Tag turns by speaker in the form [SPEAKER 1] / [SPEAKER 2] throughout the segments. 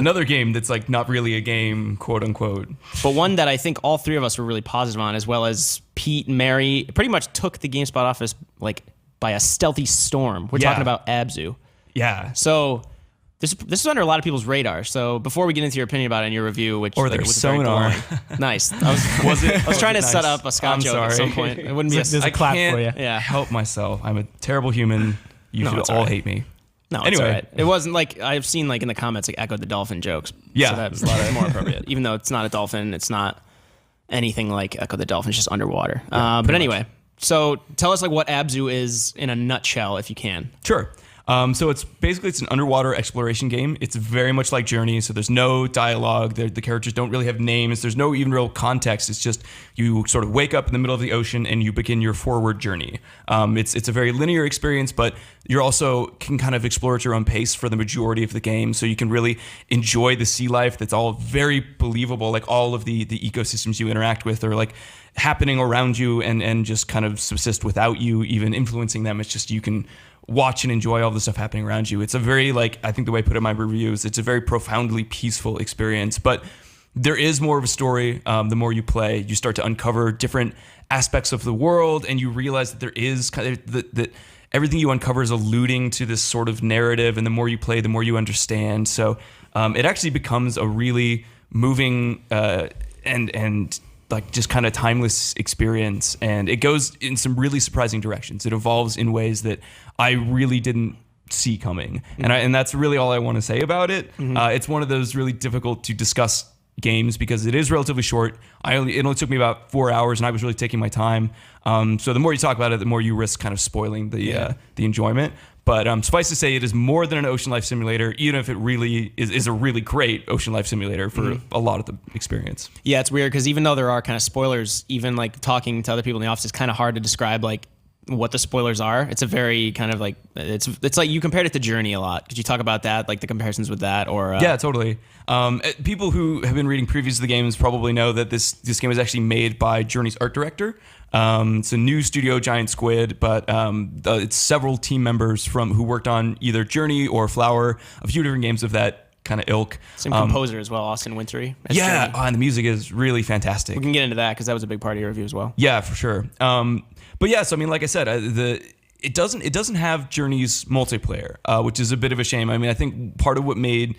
[SPEAKER 1] Another game that's like not really a game, quote unquote.
[SPEAKER 2] But one that I think all three of us were really positive on, as well as Pete and Mary, pretty much took the GameSpot office like by a stealthy storm. We're talking about Abzu.
[SPEAKER 1] Yeah.
[SPEAKER 2] So this is under a lot of people's radar. So before we get into your opinion about it in your review, which
[SPEAKER 1] or their sonar.
[SPEAKER 2] Nice. I was trying to set up a Scott joke at some point. It wouldn't be
[SPEAKER 3] There's a clap for you.
[SPEAKER 2] Yeah.
[SPEAKER 1] Help myself. I'm a terrible human. You should all hate me.
[SPEAKER 2] No,
[SPEAKER 1] anyway.
[SPEAKER 2] it's all right. It wasn't like I've seen like in the comments like Echo the Dolphin jokes.
[SPEAKER 1] Yeah.
[SPEAKER 2] So that's more appropriate. Even though it's not a dolphin, it's not anything like Echo the Dolphin. It's just underwater. But anyway, so tell us like what Abzu is in a nutshell, if you can.
[SPEAKER 1] Sure. So it's an underwater exploration game. It's very much like Journey. So there's no dialogue. The characters don't really have names. There's no even real context. It's just you sort of wake up in the middle of the ocean and you begin your forward journey. It's a very linear experience, but you're also can kind of explore at your own pace for the majority of the game. So you can really enjoy the sea life. That's all very believable. Like all of the ecosystems you interact with are like happening around you and just kind of subsist without you even influencing them. It's just you can watch and enjoy all the stuff happening around you. It's a very, like, I think the way I put it in my reviews, it's a very profoundly peaceful experience. But there is more of a story. The more you play, you start to uncover different aspects of the world, and you realize that there is kind of that everything you uncover is alluding to this sort of narrative. And the more you play, the more you understand. So it actually becomes a really moving and like just kind of timeless experience, and it goes in some really surprising directions. It evolves in ways that I really didn't see coming, and that's really all I want to say about it. It's one of those really difficult to discuss games because it is relatively short. It only took me about 4 hours, and I was really taking my time. So the more you talk about it, the more you risk kind of spoiling the enjoyment. But suffice to say, it is more than an ocean life simulator, even if it really is a really great ocean life simulator for a lot of the experience.
[SPEAKER 2] Yeah, it's weird because even though there are kind of spoilers, even like talking to other people in the office, it's kind of hard to describe like what the spoilers are. It's a very kind of like it's like you compared it to Journey a lot. Could you talk about that, like the comparisons with that? Or
[SPEAKER 1] yeah, totally. People who have been reading previews of the games probably know that this game was actually made by Journey's art director. It's a new studio, Giant Squid, but it's several team members who worked on either Journey or Flower, a few different games of that kind of ilk.
[SPEAKER 2] Some composer as well, Austin Wintory.
[SPEAKER 1] Yeah, and the music is really fantastic.
[SPEAKER 2] We can get into that because that was a big part of your review as well.
[SPEAKER 1] Yeah, for sure. But yeah, so I mean, like I said, it doesn't have Journey's multiplayer, which is a bit of a shame. I mean, I think part of what made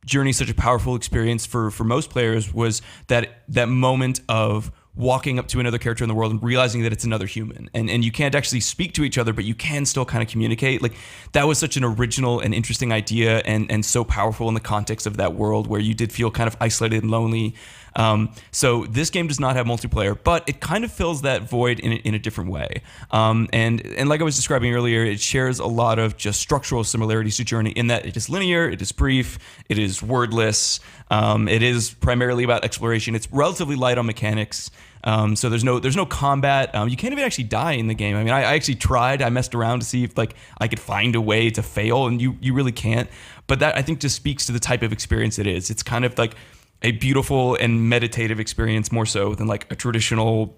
[SPEAKER 1] Journey such a powerful experience for most players was that moment of walking up to another character in the world and realizing that it's another human, and you can't actually speak to each other, but you can still kind of communicate. Like that was such an original and interesting idea, and so powerful in the context of that world where you did feel kind of isolated and lonely. So this game does not have multiplayer, but it kind of fills that void in a different way. And like I was describing earlier, it shares a lot of just structural similarities to Journey in that it is linear, it is brief, it is wordless, it is primarily about exploration. It's relatively light on mechanics. So there's no combat. You can't even actually die in the game. I mean, I actually tried. I messed around to see if like I could find a way to fail, and you really can't. But that I think just speaks to the type of experience it is. It's kind of like a beautiful and meditative experience, more so than like a traditional,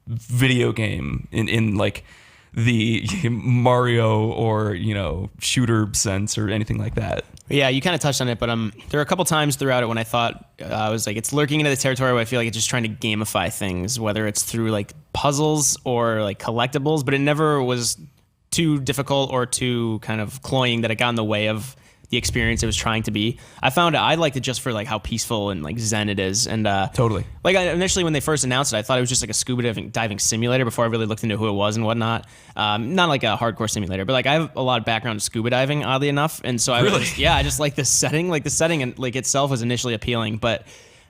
[SPEAKER 1] video game in like the Mario or shooter sense or anything like that.
[SPEAKER 2] Yeah, you kind of touched on it, but there are a couple times throughout it when I thought I was like, it's lurking into the territory where I feel like it's just trying to gamify things, whether it's through like puzzles or like collectibles, but it never was too difficult or too kind of cloying that it got in the way of the experience it was trying to be. I liked it just for like how peaceful and like zen it is, and
[SPEAKER 1] totally.
[SPEAKER 2] Like initially when they first announced it, I thought it was just like a scuba diving simulator before I really looked into who it was and whatnot. Not like a hardcore simulator, but like I have a lot of background in scuba diving, oddly enough, and so I just like the setting. Like the setting and like itself was initially appealing, but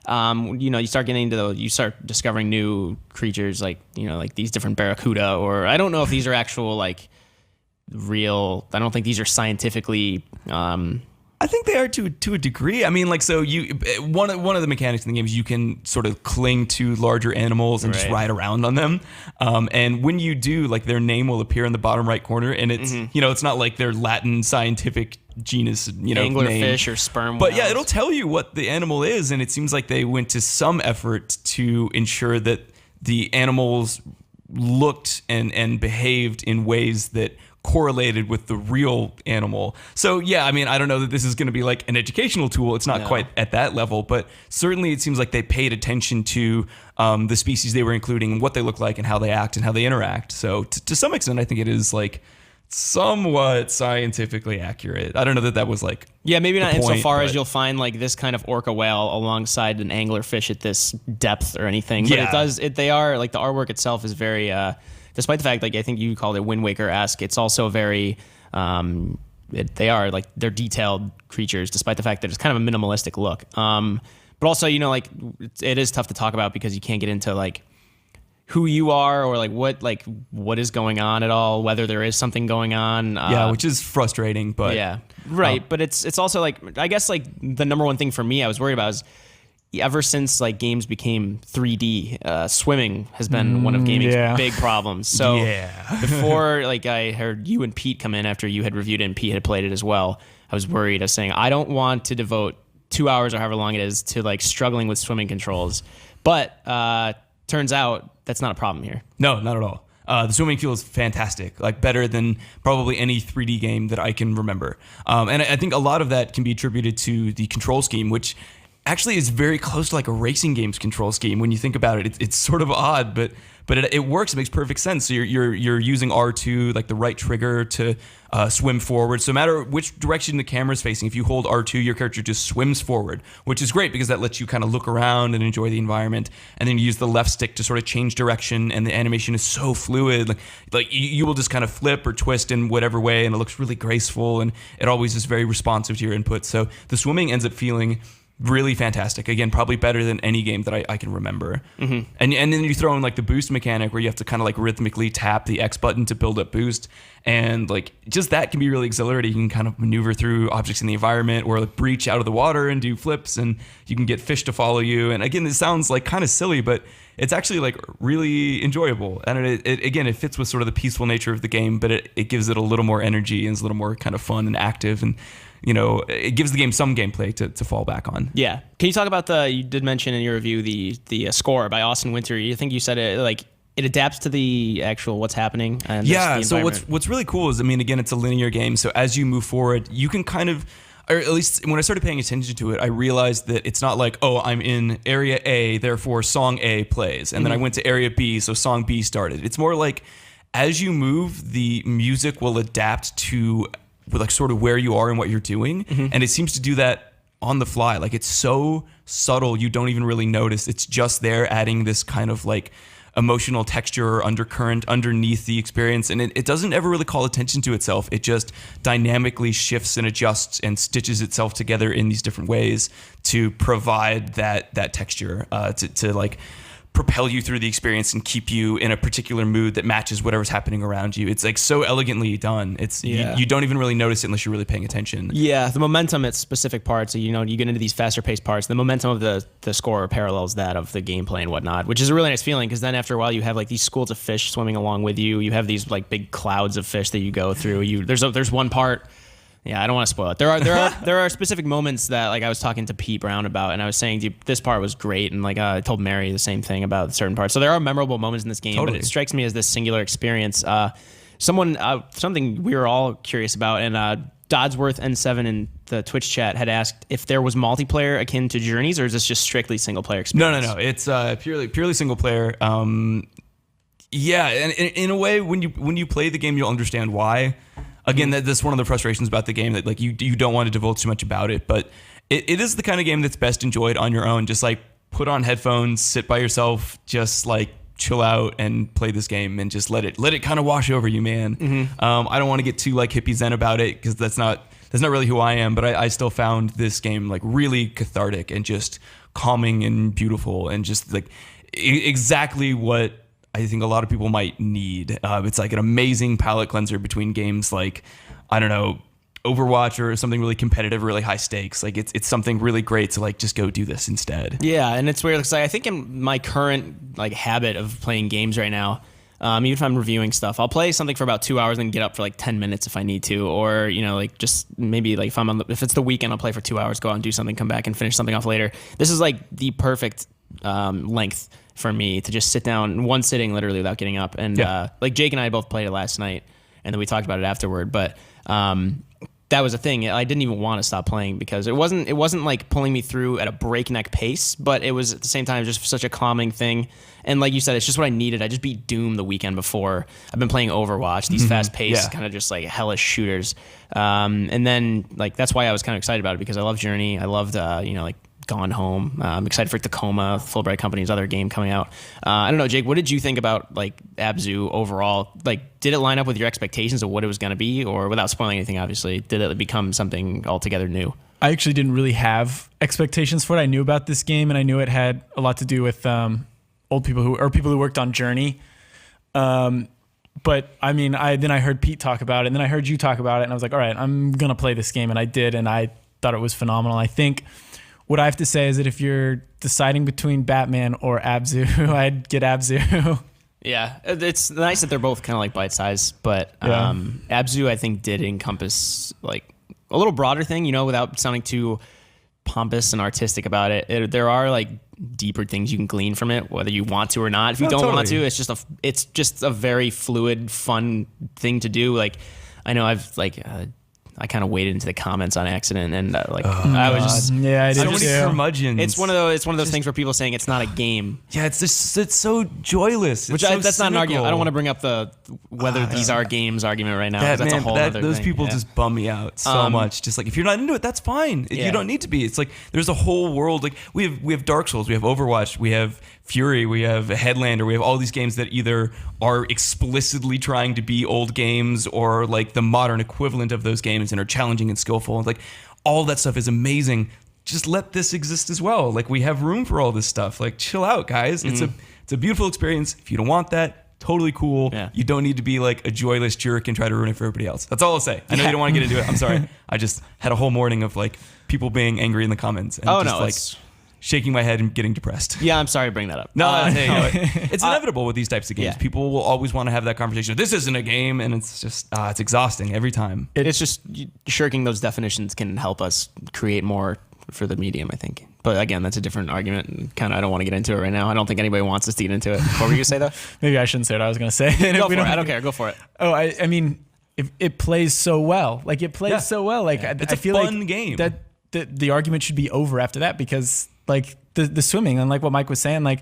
[SPEAKER 2] you start getting into you start discovering new creatures like like these different barracuda, or I don't know if these are actual like real. I don't think these are scientifically.
[SPEAKER 1] I think they are to a degree. I mean, like, so one of the mechanics in the game is you can sort of cling to larger animals and just ride around on them. And when you do, like, their name will appear in the bottom right corner, and it's it's not like their Latin scientific genus,
[SPEAKER 2] anglerfish or sperm
[SPEAKER 1] but
[SPEAKER 2] whales.
[SPEAKER 1] Yeah, it'll tell you what the animal is, and it seems like they went to some effort to ensure that the animals looked and behaved in ways that correlated with the real animal. So yeah, I mean, I don't know that this is going to be like an educational tool. It's not quite at that level, but certainly it seems like they paid attention to the species they were including, what they look like, and how they act and how they interact. So to some extent, I think it is like somewhat scientifically accurate. I don't know that that was like
[SPEAKER 2] maybe not
[SPEAKER 1] point,
[SPEAKER 2] insofar as you'll find like this kind of orca whale alongside an anglerfish at this depth or anything, but they are like the artwork itself is very despite the fact like I think you called it Wind Waker-esque, it's also very they are like they're detailed creatures despite the fact that it's kind of a minimalistic look, but also like it is tough to talk about because you can't get into like who you are or like what is going on at all, whether there is something going on.
[SPEAKER 1] Which is frustrating, but
[SPEAKER 2] right. But it's also like, I guess like the number one thing for me I was worried about is ever since like games became 3D, swimming has been one of gaming's big problems. So before like I heard you and Pete come in after you had reviewed it and Pete had played it as well, I was worried. I was saying, I don't want to devote 2 hours or however long it is to like struggling with swimming controls. But turns out that's not a problem here.
[SPEAKER 1] No, not at all. The swimming feels fantastic, like better than probably any 3D game that I can remember. And I think a lot of that can be attributed to the control scheme, which actually is very close to like a racing game's control scheme. When you think about it, it's sort of odd, but it works. It makes perfect sense. So you're using R2, like the right trigger to swim forward. So no matter which direction the camera's facing, if you hold R2, your character just swims forward, which is great because that lets you kind of look around and enjoy the environment. And then you use the left stick to sort of change direction, and the animation is so fluid. Like you will just kind of flip or twist in whatever way, and it looks really graceful, and it always is very responsive to your input. So the swimming ends up feeling really fantastic. Again, probably better than any game that I can remember. Mm-hmm. And then you throw in like the boost mechanic where you have to kind of like rhythmically tap the X button to build up boost. And like just that can be really exhilarating. You can kind of maneuver through objects in the environment or like breach out of the water and do flips, and you can get fish to follow you. And again, this sounds like kind of silly, but it's actually like really enjoyable. And it fits with sort of the peaceful nature of the game, but it gives it a little more energy and is a little more kind of fun and active, and it gives the game some gameplay to fall back on.
[SPEAKER 2] Yeah. Can you talk about you did mention in your review the score by Austin Winter. I think you said it like it adapts to the actual what's happening. And
[SPEAKER 1] so what's really cool is, I mean, again, it's a linear game. So as you move forward, you can kind of, or at least when I started paying attention to it, I realized that it's not like, oh, I'm in area A, therefore song A plays. And then I went to area B, so song B started. It's more like as you move, the music will adapt to like sort of where you are and what you're doing. Mm-hmm. And it seems to do that on the fly. Like it's so subtle, you don't even really notice. It's just there adding this kind of like emotional texture or undercurrent underneath the experience. And it doesn't ever really call attention to itself. It just dynamically shifts and adjusts and stitches itself together in these different ways to provide that texture, to like propel you through the experience and keep you in a particular mood that matches whatever's happening around you. It's like so elegantly done. It's you don't even really notice it unless you're really paying attention.
[SPEAKER 2] Yeah, the momentum at specific parts, you get into these faster paced parts, the momentum of the score parallels that of the gameplay and whatnot, which is a really nice feeling because then after a while you have like these schools of fish swimming along with you. You have these like big clouds of fish that you go through. There's one part. Yeah, I don't want to spoil it. There are specific moments that like I was talking to Pete Brown about, and I was saying, dude, this part was great, and like I told Mary the same thing about certain parts. So there are memorable moments in this game, But it strikes me as this singular experience. Something we were all curious about, and Dodsworth N7 in the Twitch chat had asked if there was multiplayer akin to Journeys, or is this just strictly single player experience?
[SPEAKER 1] No. It's purely single player. Yeah, and in a way, when you play the game, you'll understand why. Again, that's one of the frustrations about the game, that like you don't want to divulge too much about it, but it is the kind of game that's best enjoyed on your own. Just like put on headphones, sit by yourself, just like chill out and play this game, and just let it kind of wash over you, man. Mm-hmm. I don't want to get too like hippie zen about it because that's not really who I am, but I still found this game like really cathartic and just calming and beautiful and just like exactly what I think a lot of people might need. It's like an amazing palate cleanser between games like, I don't know, Overwatch or something really competitive, really high stakes. Like it's something really great to like just go do this instead.
[SPEAKER 2] Yeah, and it's weird because I think in my current like habit of playing games right now, even if I'm reviewing stuff, I'll play something for about 2 hours and get up for like 10 minutes if I need to, or like just maybe like if it's the weekend, I'll play for 2 hours, go out and do something, come back and finish something off later. This is like the perfect length for me to just sit down in one sitting literally without getting up. And like Jake and I both played it last night, and then we talked about it afterward. But that was a thing. I didn't even want to stop playing because it wasn't like pulling me through at a breakneck pace, but it was at the same time just such a calming thing. And like you said, it's just what I needed. I just beat Doom the weekend before. I've been playing Overwatch, these fast-paced kind of just like hellish shooters. And then like that's why I was kind of excited about it, because I love Journey. I loved like Gone Home. I'm excited for Tacoma, Fulbright Company's other game coming out. I don't know, Jake, what did you think about like Abzu overall? Like, did it line up with your expectations of what it was going to be, or without spoiling anything, obviously, did it become something altogether new?
[SPEAKER 3] I actually didn't really have expectations for it. I knew about this game, and I knew it had a lot to do with people who worked on Journey. But I mean, then I heard Pete talk about it, and then I heard you talk about it, and I was like, all right, I'm gonna play this game, and I did, and I thought it was phenomenal. I think what I have to say is that if you're deciding between Batman or Abzu, I'd get Abzu.
[SPEAKER 2] Yeah, it's nice that they're both kind of like bite size, but Abzu I think did encompass like a little broader thing, without sounding too pompous and artistic about it. There are like deeper things you can glean from it, whether you want to or not. If you don't want to, it's just a very fluid, fun thing to do. Like I know I kind of waded into the comments on accident, and I was just
[SPEAKER 3] I did
[SPEAKER 1] so many curmudgeons.
[SPEAKER 2] It's one of those things where people are saying it's not a game.
[SPEAKER 1] Yeah, it's so joyless.
[SPEAKER 2] That's
[SPEAKER 1] cynical.
[SPEAKER 2] not an argument. I don't want to bring up the whether these are games argument right now. That's a whole other
[SPEAKER 1] those
[SPEAKER 2] thing.
[SPEAKER 1] people just bum me out so much. Just like, if you're not into it, that's fine. You don't need to be. It's like there's a whole world. Like we have Dark Souls, we have Overwatch, we have Fury, we have Headlander, we have all these games that either are explicitly trying to be old games or like the modern equivalent of those games and are challenging and skillful. And like all that stuff is amazing. Just let this exist as well. Like we have room for all this stuff. Like chill out, guys. It's a beautiful experience. If you don't want that, totally cool.
[SPEAKER 2] Yeah.
[SPEAKER 1] You don't need to be like a joyless jerk and try to ruin it for everybody else. That's all I'll say. I know you don't want to get into it. I'm sorry. I just had a whole morning of like people being angry in the comments and shaking my head and getting depressed.
[SPEAKER 2] Yeah, I'm sorry to bring that up.
[SPEAKER 1] It's inevitable with these types of games.
[SPEAKER 2] Yeah.
[SPEAKER 1] People will always want to have that conversation. This isn't a game, and it's just it's exhausting every time.
[SPEAKER 2] It's just shirking those definitions can help us create more for the medium, I think. But again, that's a different argument, and kind of I don't want to get into it right now. I don't think anybody wants us to get into it. What were you gonna say though?
[SPEAKER 3] Maybe I shouldn't say what I was gonna say.
[SPEAKER 2] Go for it. I don't care. Go for it.
[SPEAKER 3] Oh, I mean, it plays so well. Like it plays so well. Like
[SPEAKER 1] It's
[SPEAKER 3] I
[SPEAKER 1] a
[SPEAKER 3] feel
[SPEAKER 1] fun
[SPEAKER 3] like
[SPEAKER 1] game.
[SPEAKER 3] That the argument should be over after that, because like the swimming, and like what Mike was saying, like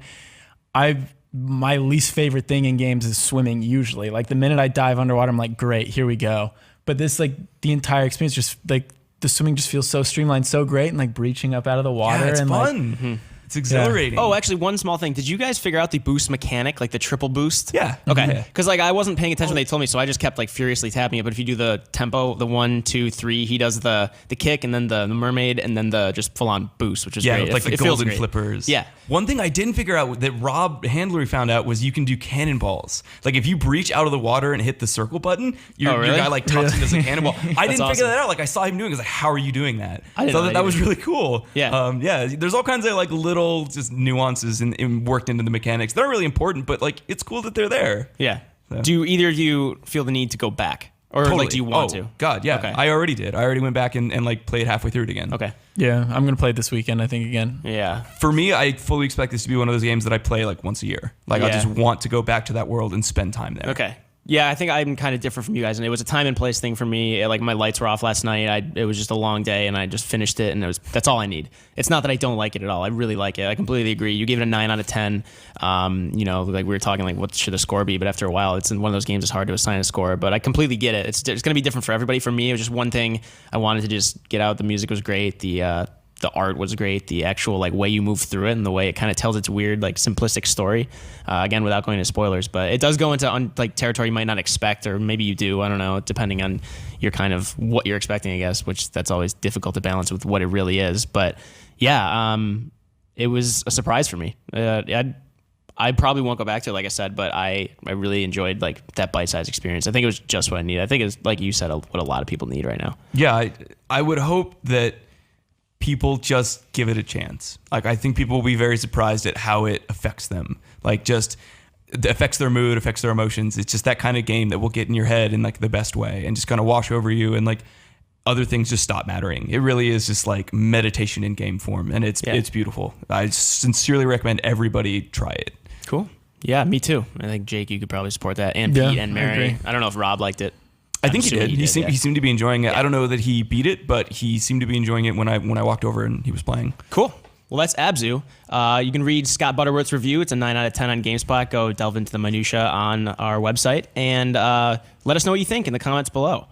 [SPEAKER 3] my least favorite thing in games is swimming usually. Like the minute I dive underwater, I'm like, great, here we go. But this, like the entire experience, just like the swimming just feels so streamlined, so great, and like breaching up out of the water.
[SPEAKER 1] Yeah, it's
[SPEAKER 3] and
[SPEAKER 1] fun. It's exhilarating.
[SPEAKER 2] Yeah. Oh, actually, one small thing. Did you guys figure out the boost mechanic, like the triple boost?
[SPEAKER 1] Yeah.
[SPEAKER 2] Okay. Because like I wasn't paying attention when they told me, so I just kept like furiously tapping it. But if you do the tempo, the 1, 2, 3, he does the kick, and then the mermaid, and then the just full on boost, which is great.
[SPEAKER 1] Yeah, like the golden flippers.
[SPEAKER 2] Yeah.
[SPEAKER 1] One thing I didn't figure out that Rob Handler found out was you can do cannonballs. Like if you breach out of the water and hit the circle button, your guy like tucks and does a cannonball. I didn't figure that out. Like I saw him doing it. I was like, how are you doing that?
[SPEAKER 2] I didn't know
[SPEAKER 1] that was really cool.
[SPEAKER 2] Yeah.
[SPEAKER 1] There's all kinds of like little just nuances and worked into the mechanics. They're really important, but like it's cool that they're there.
[SPEAKER 2] Yeah.
[SPEAKER 1] So.
[SPEAKER 2] Do either of you feel the need to go back? Or
[SPEAKER 1] Totally.
[SPEAKER 2] like do you want to?
[SPEAKER 1] God, yeah.
[SPEAKER 2] Okay.
[SPEAKER 1] I already did. I already went back and like played halfway through it again.
[SPEAKER 2] Okay.
[SPEAKER 3] Yeah, I'm gonna play it this weekend, I think, again.
[SPEAKER 2] Yeah.
[SPEAKER 1] For me, I fully expect this to be one of those games that I play like once a year. Like I just want to go back to that world and spend time there.
[SPEAKER 2] Okay. Yeah, I think I'm kind of different from you guys, and it was a time and place thing for me. Like my lights were off last night. It was just a long day, and I just finished it, and that's all I need. It's not that I don't like it at all. I really like it. I completely agree. You gave it a 9 out of 10. Like we were talking, like what should the score be? But after a while, it's in one of those games. It's hard to assign a score, but I completely get it. It's going to be different for everybody. For me, it was just one thing I wanted to just get out. The music was great. The art was great. The actual like way you move through it and the way it kind of tells its weird like simplistic story. Again, without going into spoilers, but it does go into like territory you might not expect, or maybe you do. I don't know, depending on your kind of what you're expecting, I guess. Which that's always difficult to balance with what it really is. But yeah, it was a surprise for me. I probably won't go back to it, like I said, but I really enjoyed like that bite-sized experience. I think it was just what I needed. I think it's like you said, what a lot of people need right now.
[SPEAKER 1] Yeah, I would hope that people just give it a chance. Like I think people will be very surprised at how it affects them. Like just it affects their mood, affects their emotions. It's just that kind of game that will get in your head in like the best way and just kind of wash over you, and like other things just stop mattering. It really is just like meditation in game form, and it's beautiful. I sincerely recommend everybody try it.
[SPEAKER 2] Cool. Yeah, me too. I think Jake, you could probably support that, and Pete and Mary. I don't know if Rob liked it.
[SPEAKER 1] I think he
[SPEAKER 2] assuming
[SPEAKER 1] did. He seemed to be enjoying it. I don't know that he beat it, but he seemed to be enjoying it when I walked over and he was playing.
[SPEAKER 2] Cool. Well, that's Abzu. You can read Scott Butterworth's review. It's a 9 out of 10 on GameSpot. Go delve into the minutia on our website and let us know what you think in the comments below.